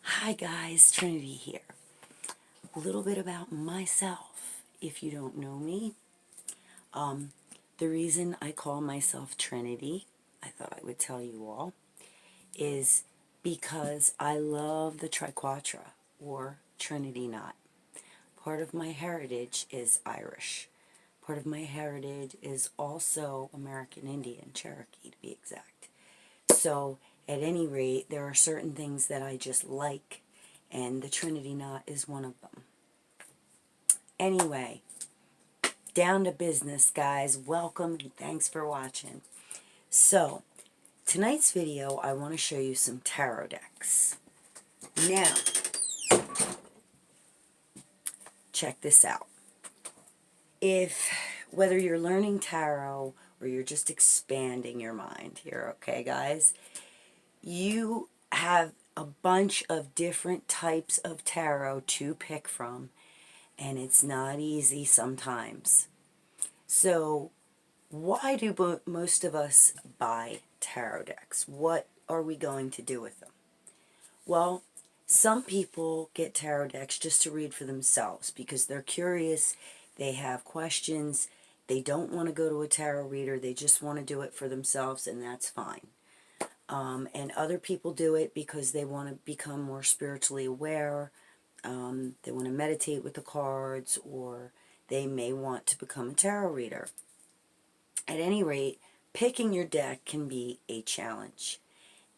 Hi guys, Trinity here. A little bit about myself, if you don't know me. The reason I call myself Trinity, I thought I would tell you all, is because I love the Triquetra, or Trinity knot. Part of my heritage is Irish. Part of my heritage is also American Indian, Cherokee to be exact. So, at any rate, there are certain things that I just like, and the Trinity knot is one of them. Anyway, down to business, guys. Welcome and thanks for watching. So, tonight's video, I want to show you some tarot decks. Now, check this out. Whether you're learning tarot or you're just expanding your mind here, okay, guys, you have a bunch of different types of tarot to pick from, and it's not easy sometimes. So, why do most of us buy tarot decks? What are we going to do with them? Well, some people get tarot decks just to read for themselves because they're curious, they have questions, they don't want to go to a tarot reader, they just want to do it for themselves, and that's fine. And other people do it because they want to become more spiritually aware, they want to meditate with the cards, or they may want to become a tarot reader. At any rate, picking your deck can be a challenge.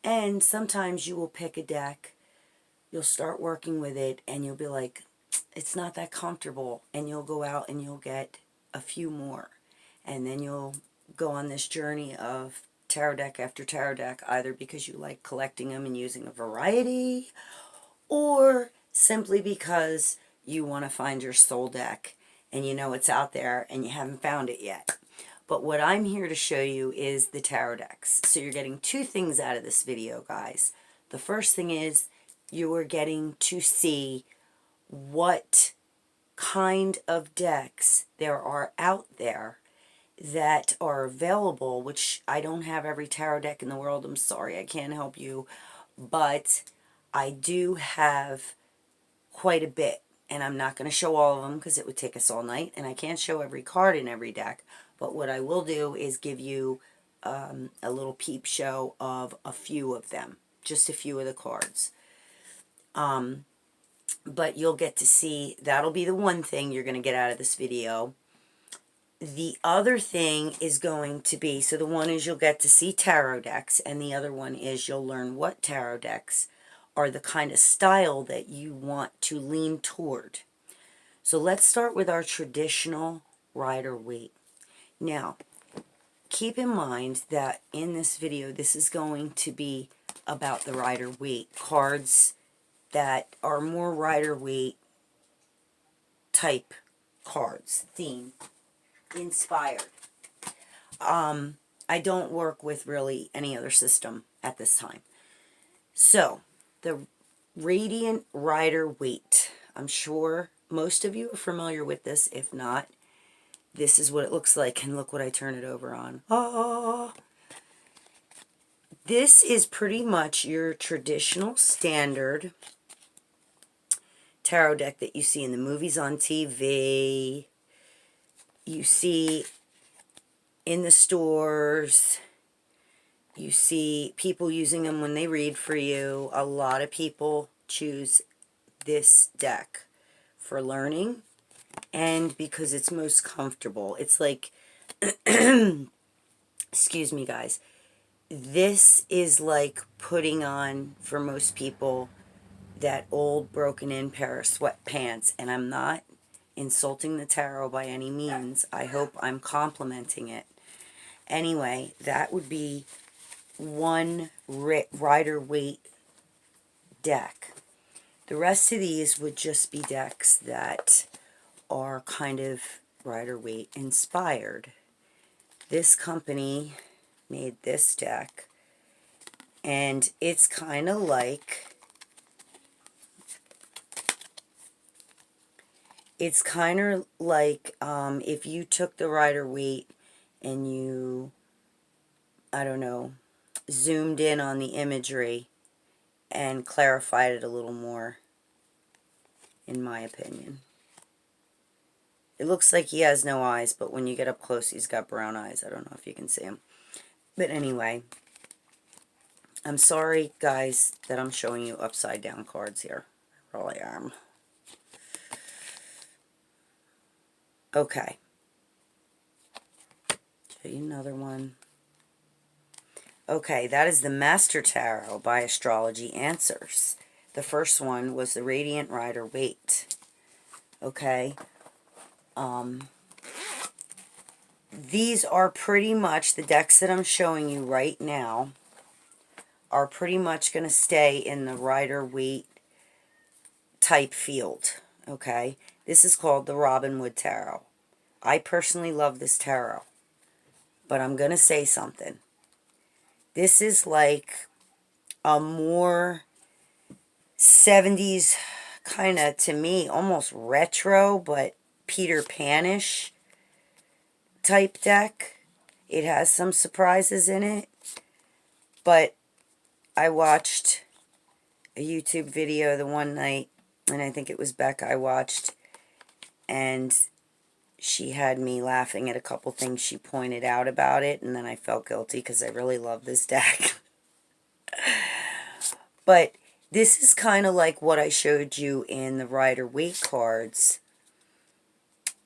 And sometimes you will pick a deck, you'll start working with it, and you'll be like, it's not that comfortable. And you'll go out and you'll get a few more. And then you'll go on this journey of tarot deck after tarot deck, either because you like collecting them and using a variety, or simply because you want to find your soul deck and you know it's out there and you haven't found it yet. But what I'm here to show you is the tarot decks. So you're getting two things out of this video, guys. The first thing is you are getting to see what kind of decks there are out there that are available, which I don't have every tarot deck in the world. I'm sorry, I can't help you. But I do have quite a bit. And I'm not going to show all of them because it would take us all night. And I can't show every card in every deck. But what I will do is give you a little peep show of a few of them. Just a few of the cards. But you'll get to see, that'll be the one thing you're going to get out of this video. The other thing is going to be, so the one is you'll get to see tarot decks, and the other one is you'll learn what tarot decks are the kind of style that you want to lean toward. So let's start with our traditional Rider-Waite. Now, keep in mind that in this video, this is going to be about the Rider-Waite cards that are more Rider-Waite type cards, theme, inspired. I don't work with really any other system at this time. So, the Radiant Rider-Waite. I'm sure most of you are familiar with this. If not, this is what it looks like. And look what I turn it over on. Oh! This is pretty much your traditional standard tarot deck that you see in the movies on TV. You see in the stores. You see people using them when they read for you. A lot of people choose this deck for learning and because it's most comfortable. It's like, excuse me guys, this is like putting on, for most people, that old broken in pair of sweatpants. And I'm not insulting the tarot by any means. I hope I'm complimenting it. Anyway, that would be one Rider-Waite deck. The rest of these would just be decks that are kind of Rider-Waite inspired. This company made this deck, and it's kind of like, if you took the Rider-Waite and you, I don't know, zoomed in on the imagery and clarified it a little more, in my opinion. It looks like he has no eyes, but when you get up close, he's got brown eyes. I don't know if you can see him. But anyway, I'm sorry, guys, that I'm showing you upside down cards here. I really am. Okay. Show you another one. Okay, that is the Master Tarot by Astrology Answers. The first one was the Radiant Rider-Waite. Okay. These are pretty much, the decks that I'm showing you right now are pretty much going to stay in the Rider-Waite type field. Okay. This is called the Robin Wood Tarot. I personally love this tarot. But I'm going to say something. This is like a more 70s kind of, to me, almost retro, but Peter Pan-ish type deck. It has some surprises in it. But I watched a YouTube video the one night, and I think it was Becca I watched, and she had me laughing at a couple things she pointed out about it, and then I felt guilty because I really love this deck. But this is kind of like what I showed you in the Rider-Waite cards.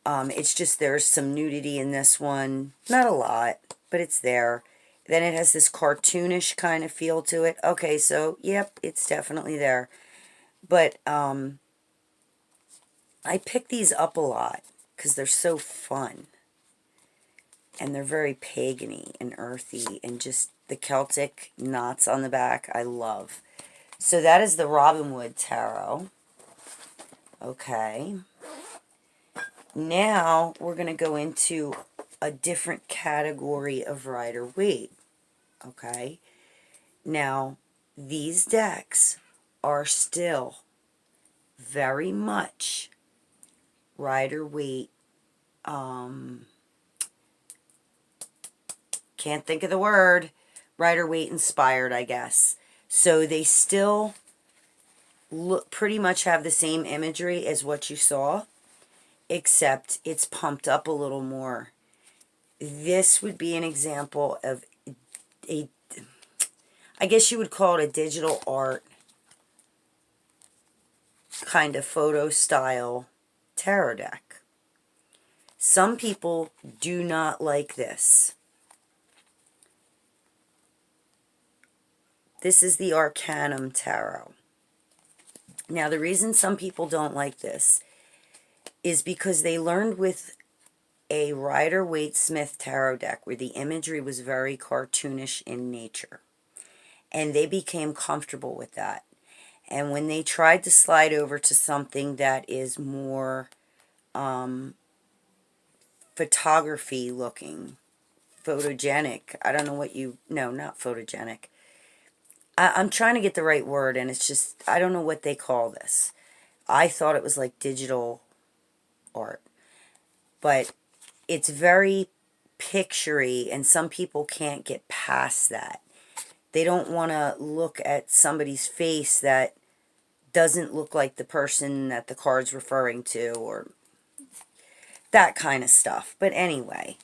It's just there's some nudity in this one. Not a lot, but it's there. Then it has this cartoonish kind of feel to it. Okay, so, yep, it's definitely there. But I pick these up a lot because they're so fun. And they're very pagan-y and earthy, and just the Celtic knots on the back, I love. So that is the Robin Wood Tarot. Okay. Now we're going to go into a different category of Rider-Waite. Okay. Now, these decks are still very much Rider-Waite. Can't think of the word. Rider-Waite inspired, I guess. So they still pretty much have the same imagery as what you saw, except it's pumped up a little more. This would be an example of a, I guess you would call it a digital art kind of photo style tarot deck. Some people do not like this. This is the Arcanum Tarot. Now, the reason some people don't like this is because they learned with a Rider-Waite-Smith tarot deck where the imagery was very cartoonish in nature. And they became comfortable with that. And when they tried to slide over to something that is more photography looking, photogenic, I don't know what no, not photogenic. I'm trying to get the right word, and it's just, I don't know what they call this. I thought it was like digital art. But it's very picture-y, and some people can't get past that. They don't want to look at somebody's face that doesn't look like the person that the card's referring to, or that kind of stuff. But anyway,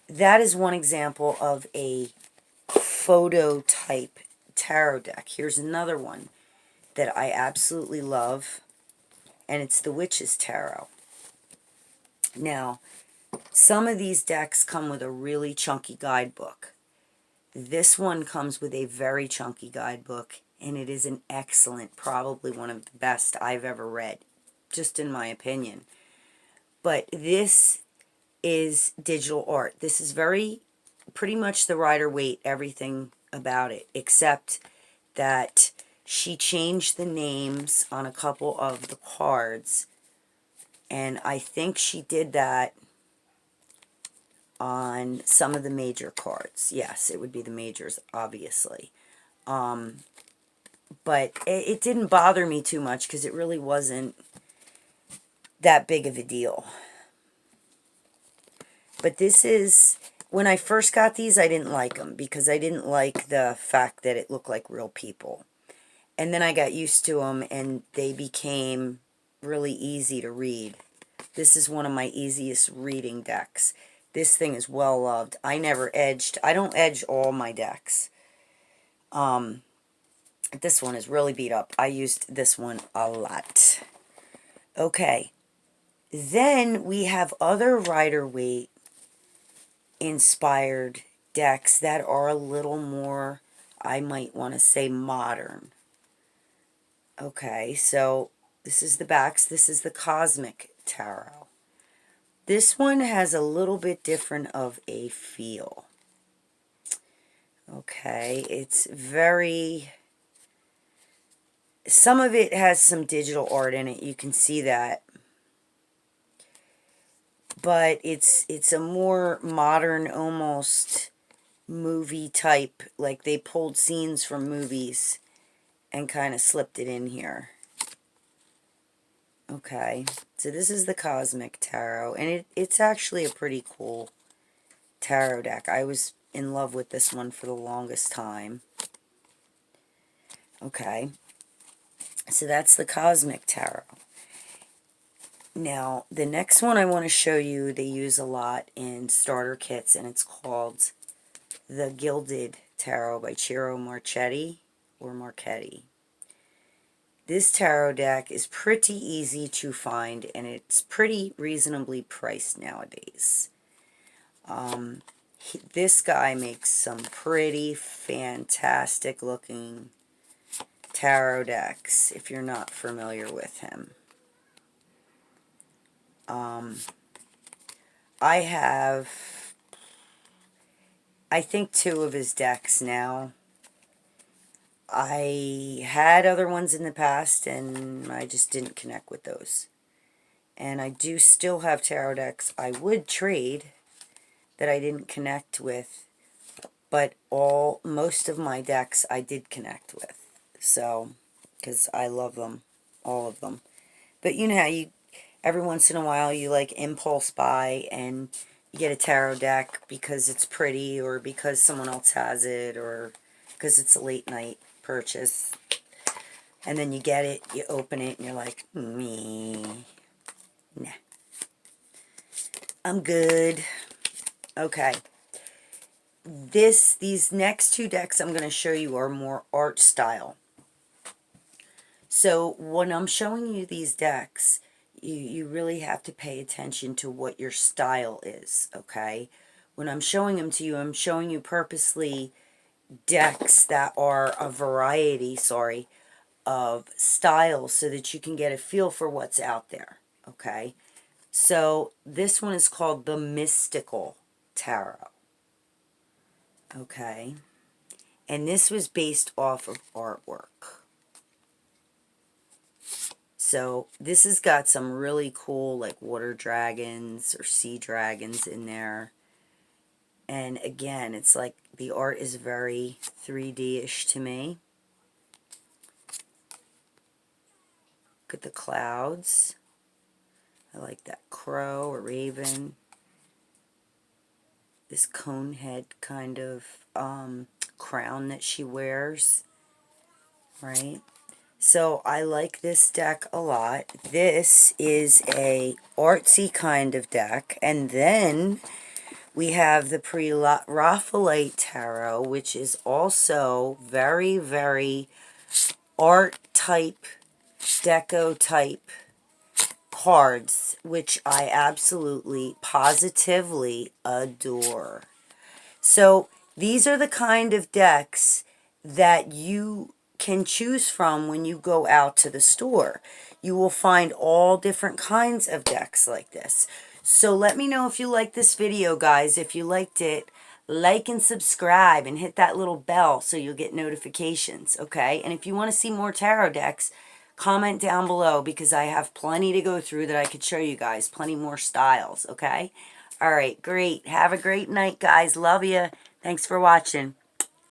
that is one example of a photo type tarot deck. Here's another one that I absolutely love, and it's the Witch's Tarot. Now, some of these decks come with a really chunky guidebook. This one comes with a very chunky guidebook, and it is an excellent, probably one of the best I've ever read, just in my opinion. But this is digital art. This is pretty much the Rider-Waite, everything about it, except that she changed the names on a couple of the cards, and I think she did that on some of the major cards. Yes, it would be the majors, obviously. But it didn't bother me too much because it really wasn't that big of a deal. But this is, when I first got these, I didn't like them because I didn't like the fact that it looked like real people. And then I got used to them, and they became really easy to read. This is one of my easiest reading decks. This thing is well loved. I never edged. I don't edge all my decks. This one is really beat up. I used this one a lot. Okay. Then we have other Rider-Waite inspired decks that are a little more, I might want to say, modern. Okay, so this is the backs. This is the Cosmic Tarot. This one has a little bit different of a feel. Okay, it's very... Some of it has some digital art in it. You can see that. But it's a more modern, almost movie type. Like they pulled scenes from movies and kind of slipped it in here. Okay, so this is the Cosmic Tarot, and it's actually a pretty cool tarot deck. I was in love with this one for the longest time. Okay, so that's the Cosmic Tarot. Now, the next one I want to show you, they use a lot in starter kits, and it's called the Gilded Tarot by Ciro Marchetti, or Marchetti. This tarot deck is pretty easy to find, and it's pretty reasonably priced nowadays. This guy makes some pretty fantastic looking tarot decks, if you're not familiar with him. I have, I think, 2 of his decks now. I had other ones in the past, and I just didn't connect with those. And I do still have tarot decks I would trade that I didn't connect with, but most of my decks I did connect with. So, because I love them, all of them. But you know how every once in a while you like impulse buy and you get a tarot deck because it's pretty, or because someone else has it, or because it's a late night purchase, and then you get it, you open it, and you're like, nah, I'm good. Okay, these next 2 decks I'm going to show you are more art style. So when I'm showing you these decks, you really have to pay attention to what your style is, okay? When I'm showing them to you, I'm showing you purposely decks that are a variety, of styles, so that you can get a feel for what's out there, okay? So this one is called the Mystical Tarot, okay? And this was based off of artwork. So this has got some really cool like water dragons or sea dragons in there. And again, it's like the art is very 3D-ish to me. Look at the clouds. I like that crow or raven. This cone head kind of crown that she wears. Right? So I like this deck a lot. This is a artsy kind of deck. And then we have the Pre-Raphaelite Tarot, which is also very, very art type, deco type cards, which I absolutely, positively adore. So these are the kind of decks that you can choose from when you go out to the store. You will find all different kinds of decks like this. So let me know if you like this video, guys. If you liked it, like and subscribe and hit that little bell so you'll get notifications, okay? And if you want to see more tarot decks, comment down below, because I have plenty to go through that I could show you guys. Plenty more styles, okay? All right, great. Have a great night, guys. Love you. Thanks for watching.